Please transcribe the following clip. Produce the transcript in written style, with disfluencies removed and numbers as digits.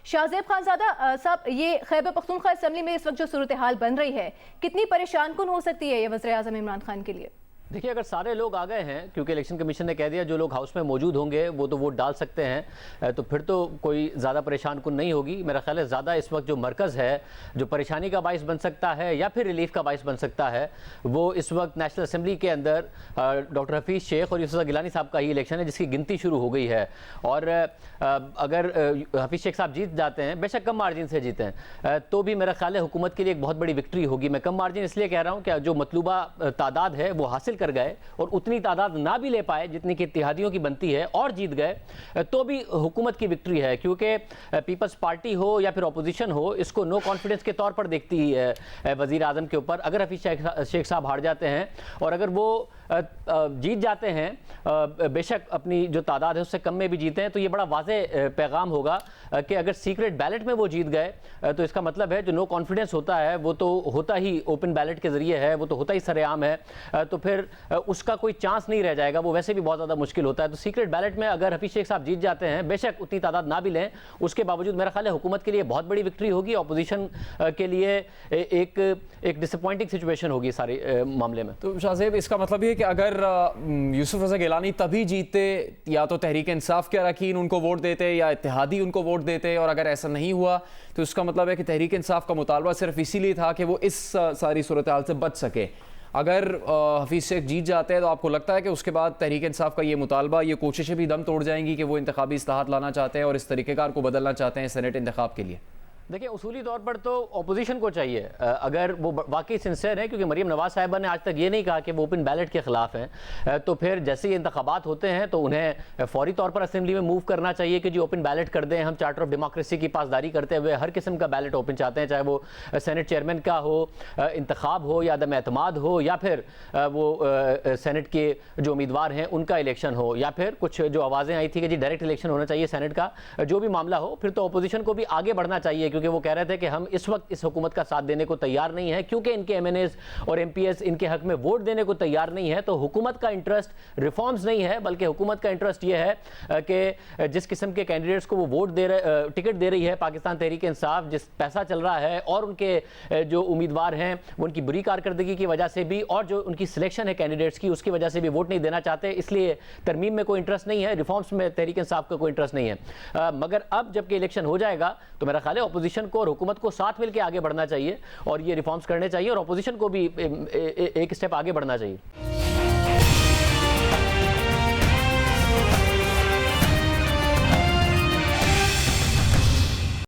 शाहजेब खानजादा साहब, ये खैबर पख्तूनख्वा असम्बली में इस वक्त जो सूरत हाल बन रही है, कितनी परेशान कुन हो सकती है ये वज़ीर आज़म इमरान खान के लिए? देखिए, अगर सारे लोग आ गए हैं, क्योंकि इलेक्शन कमीशन ने कह दिया जो लोग हाउस में मौजूद होंगे वो तो वोट डाल सकते हैं, तो फिर तो कोई ज़्यादा परेशान कुन नहीं होगी। मेरा ख्याल है ज़्यादा इस वक्त जो मरकज़ है, जो परेशानी का बाइस बन सकता है या फिर रिलीफ का बाइस बन सकता है, वो इस वक्त नेशनल असम्बली के अंदर डॉक्टर हफीज़ शेख और यूसुफ गिलानी साहब का ही इलेक्शन है, जिसकी गिनती शुरू हो गई है। और अगर हफीज़ शेख साहब जीत जाते हैं, बेशक कम मार्जिन से जीते हैं, तो भी मेरा ख्याल है हुकूमत के लिए एक बहुत बड़ी विक्ट्री होगी। मैं कम मार्जिन इसलिए कह रहा हूँ कि जो मतलूबा तादाद है वो हासिल कर गए और उतनी तादाद ना भी ले पाए जितनी कि इत्तेहादियों की बनती है और जीत गए, तो भी हुकूमत की विक्ट्री है। क्योंकि पीपल्स पार्टी हो या फिर अपोजिशन हो, इसको नो कॉन्फिडेंस के तौर पर देखती है वज़ीर आज़म के ऊपर। अगर हफीज़ शेख साहब हार जाते हैं और अगर वो जीत जाते हैं, बेशक अपनी जो तादाद है उससे कम में भी जीते हैं, तो ये बड़ा वाज़ेह पैगाम होगा कि अगर सीक्रेट बैलेट में वो जीत गए तो इसका मतलब है जो नो कॉन्फिडेंस होता है वो तो होता ही ओपन बैलेट के ज़रिए है, वो तो होता ही सरेआम है, तो फिर उसका कोई चांस नहीं रह जाएगा। वो वैसे भी बहुत ज़्यादा मुश्किल होता है। तो सीक्रेट बैलेट में अगर हफीज़ शेख साहब जीत जाते हैं, बेशक उतनी तादाद ना भी लें, उसके बावजूद मेरा ख्याल है हुकूमत के लिए बहुत बड़ी विक्ट्री होगी, अपोजिशन के लिए एक डिसअपॉइंटिंग सिचुएशन होगी सारे मामले में। तो शाहजेब, इसका मतलब ये कि अगर यूसुफ रज़ा गिलानी तभी जीतते, या तो तहरीक इंसाफ के अरकान उनको वोट देते या इत्तेहादी उनको वोट देते, और अगर ऐसा नहीं हुआ तो इसका मतलब है कि तहरीक इंसाफ का मुतालबा सिर्फ इसीलिए था कि वो इस सारी सूरत हाल से बच सके। अगर हफीज़ शेख जीत जाते हैं तो आपको लगता है कि उसके बाद तहरीक इंसाफ का ये मुतालबा, ये कोशिशें भी दम तोड़ जाएंगी कि वो इंतखाबी इस्लाहात लाना चाहते हैं और इस तरीक़ेकार को बदलना चाहते हैं सेनेट इंतखाब के लिए? देखिए, उसूली तौर पर तो अपोजिशन को चाहिए, अगर वो वाकई सिंसियर है, क्योंकि मरीम नवाज साहिबा ने आज तक ये नहीं कहा कि वो ओपन बैलेट के ख़िलाफ़ हैं, तो फिर जैसे ही इंतखाबात होते हैं तो उन्हें फ़ौरी तौर पर असेंबली में मूव करना चाहिए कि जी ओपन बैलेट कर दें। हम चार्टर ऑफ डेमोक्रेसी की पासदारी करते हुए हर किस्म का बैलेट ओपन चाहते हैं, चाहे वो सेनेट चेयरमैन का हो, इंतखाब हो या अदम एतमाद हो, या फिर वो सेनेट के जो उम्मीदवार हैं उनका इलेक्शन हो, या फिर कुछ जो आवाज़ें आई थी कि जी डायरेक्ट इलेक्शन होना चाहिए सेनेट का। जो भी मामला हो, फिर तो अपोजिशन को भी आगे बढ़ना चाहिए, क्योंकि वो कह रहे थे कि हम इस वक्त इस हुकूमत का साथ देने को तैयार नहीं है, क्योंकि इनके एमएनएस और एमपीएस इनके हक में वोट देने को तैयार नहीं है। तो हुकूमत का इंटरेस्ट रिफॉर्म्स नहीं है, बल्कि हुकूमत का इंटरेस्ट ये है कि जिस किस्म के कैंडिडेट्स को वो वोट दे रहे, टिकट दे रही है पाकिस्तान तहरीक इंसाफ, जिस पैसा चल रहा है और उनके जो उम्मीदवार हैं वो उनकी बुरी कारकर्दगी की वजह से भी और जो उनकी सिलेक्शन है कैंडिडेट्स की उसकी वजह से भी वोट नहीं देना चाहते। इसलिए तरमीम में कोई इंटरेस्ट नहीं है, रिफॉर्म्स में तहरीक इंसाफ का कोई इंटरेस्ट नहीं है। मगर अब जबकि इलेक्शन हो जाएगा तो मेरा ख्याल है अपोजिशन को और हुकूमत को साथ मिलकर आगे बढ़ना चाहिए और ये रिफॉर्म्स करने चाहिए और अपोजिशन को भी एक स्टेप आगे बढ़ना चाहिए।